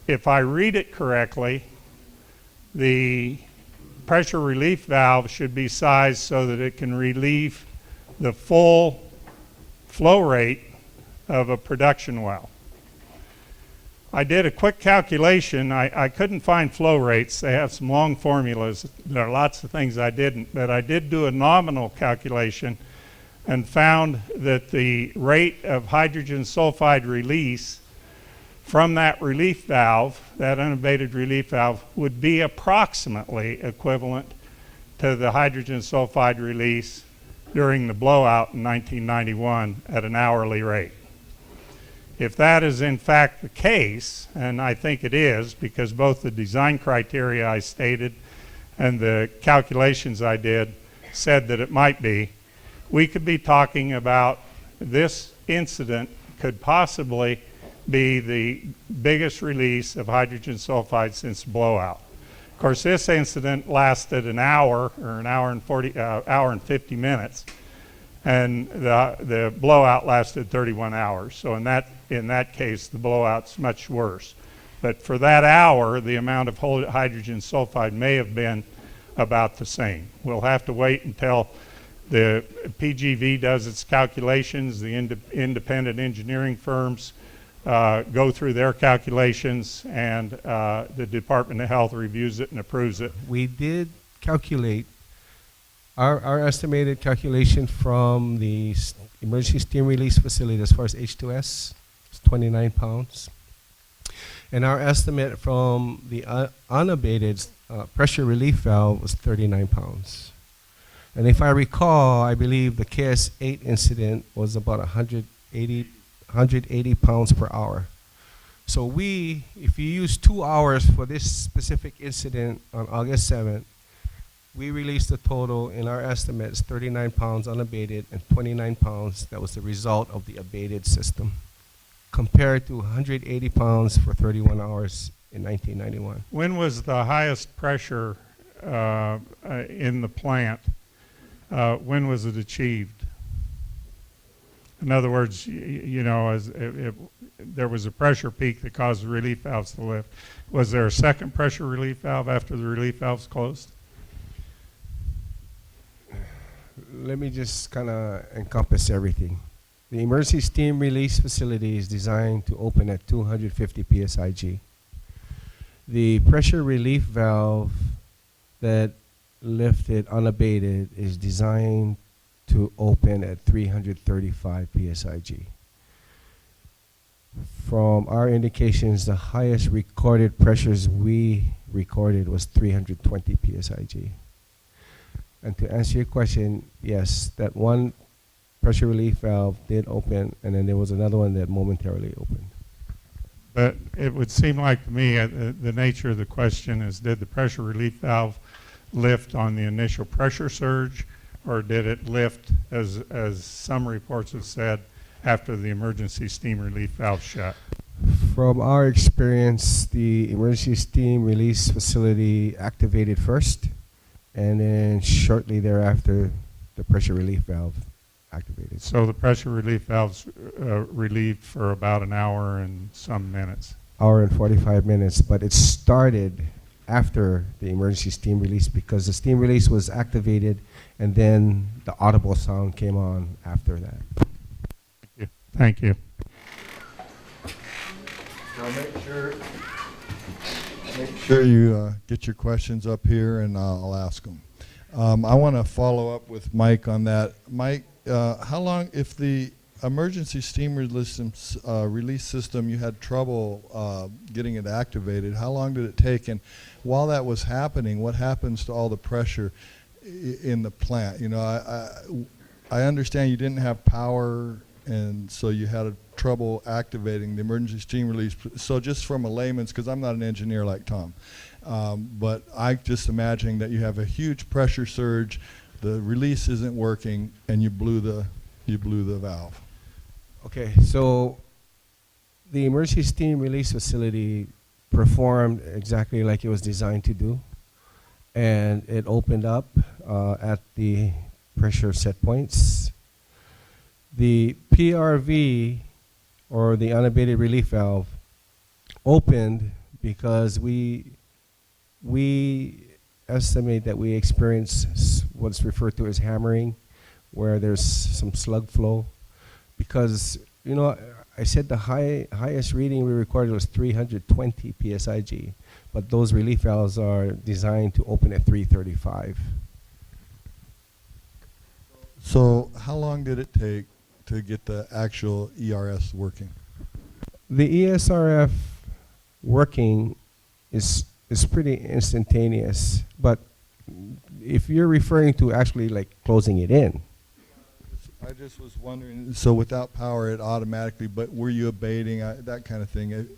if I read it correctly, the pressure relief valve should be sized so that it can relieve the full flow rate of a production well. I did a quick calculation. I couldn't find flow rates. They have some long formulas. There are lots of things I didn't, but I did do a nominal calculation and found that the rate of hydrogen sulfide release from that relief valve, that unabated relief valve, would be approximately equivalent to the hydrogen sulfide release during the blowout in 1991 at an hourly rate. If that is in fact the case, and I think it is, because both the design criteria I stated and the calculations I did said that it might be, we could be talking about this incident could possibly be the biggest release of hydrogen sulfide since blowout. Of course, this incident lasted an hour, or an hour and 50 minutes, and the blowout lasted 31 hours. So in that case, the blowout's much worse. But for that hour, the amount of hydrogen sulfide may have been about the same. We'll have to wait until the PGV does its calculations, the independent engineering firms go through their calculations, and the Department of Health reviews it and approves it. We did calculate our estimated calculation from the emergency steam release facility as far as H2S is 29 pounds. And our estimate from the unabated pressure relief valve was 39 pounds. And if I recall, I believe the KS8 incident was about 180 pounds per hour. So if you use 2 hours for this specific incident on August 7th, we released a total in our estimates 39 pounds unabated and 29 pounds that was the result of the abated system, compared to 180 pounds for 31 hours in 1991. When was the highest pressure in the plant? When was it achieved? In other words, you know, there was a pressure peak that caused the relief valves to lift. Was there a second pressure relief valve after the relief valves closed? Let me just kind of encompass everything. The emergency steam release facility is designed to open at 250 psig. The pressure relief valve that lifted unabated is designed to open at 335 psig. From our indications, the highest recorded pressures we recorded was 320 psig. And to answer your question, yes, that one pressure relief valve did open, and then there was another one that momentarily opened. But it would seem like to me the nature of the question is, did the pressure relief valve lift on the initial pressure surge, or did it lift, as some reports have said, after the emergency steam relief valve shut? From our experience, the emergency steam release facility activated first, and then shortly thereafter, the pressure relief valve activated. So the pressure relief valves relieved for about an hour and some minutes. Hour and 45 minutes, but it started after the emergency steam release because the steam release was activated and then the audible sound came on after that. Thank you. Now make sure you get your questions up here, and I'll ask them. I want to follow up with Mike on that. Mike, how long, if the emergency steam release system, you had trouble getting it activated, how long did it take? And while that was happening, what happens to all the pressure in the plant? You know, I understand you didn't have power, and so you had trouble activating the emergency steam release. So just from a layman's, because I'm not an engineer like Tom, but I just imagine that you have a huge pressure surge, the release isn't working, and you blew the valve. Okay, so the emergency steam release facility performed exactly like it was designed to do, and it opened up at the pressure set points. The PRV, or the unabated relief valve, opened because we estimate that we experience what's referred to as hammering, where there's some slug flow. Because, you know, I said the highest reading we recorded was 320 psig, but those relief valves are designed to open at 335. So how long did it take to get the actual ERS working? The ESRF working is pretty instantaneous, but if you're referring to actually like closing it in, I just was wondering, so without power it automatically, but were you abating, that kind of thing?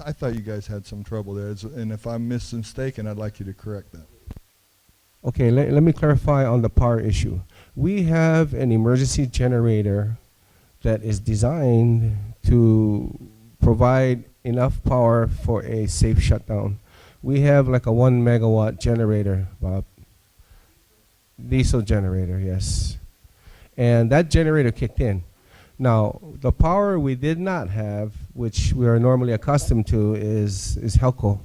I thought you guys had some trouble there, and if I'm mistaken, I'd like you to correct that. okay, let me clarify on the power issue. We have an emergency generator that is designed to provide enough power for a safe shutdown. We have like a 1 megawatt generator, Bob. Diesel generator, yes. And that generator kicked in. Now, the power we did not have, which we are normally accustomed to, is Helco.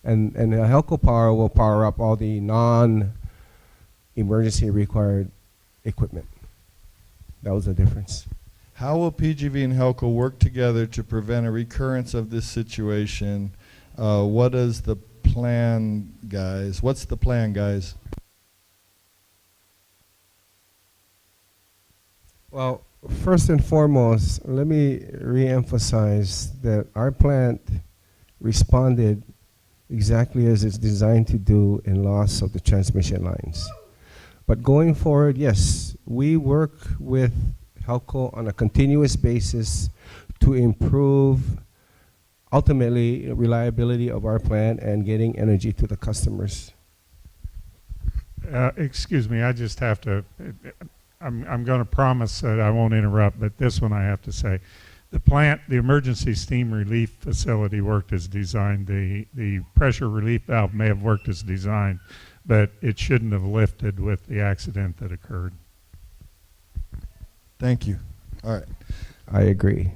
And the Helco power will power up all the non-emergency required equipment. That was the difference. How will PGV and Helco work together to prevent a recurrence of this situation? What is the plan, guys? What's the plan, guys? Well, first and foremost, let me re-emphasize that our plant responded exactly as it's designed to do in loss of the transmission lines. But going forward, yes, we work with Helco on a continuous basis to improve ultimately reliability of our plant and getting energy to the customers. Excuse me, I just have to, I'm going to promise that I won't interrupt, but this one I have to say. The plant, the emergency steam relief facility worked as designed. The pressure relief valve may have worked as designed, but it shouldn't have lifted with the accident that occurred. Thank you. All right. I agree.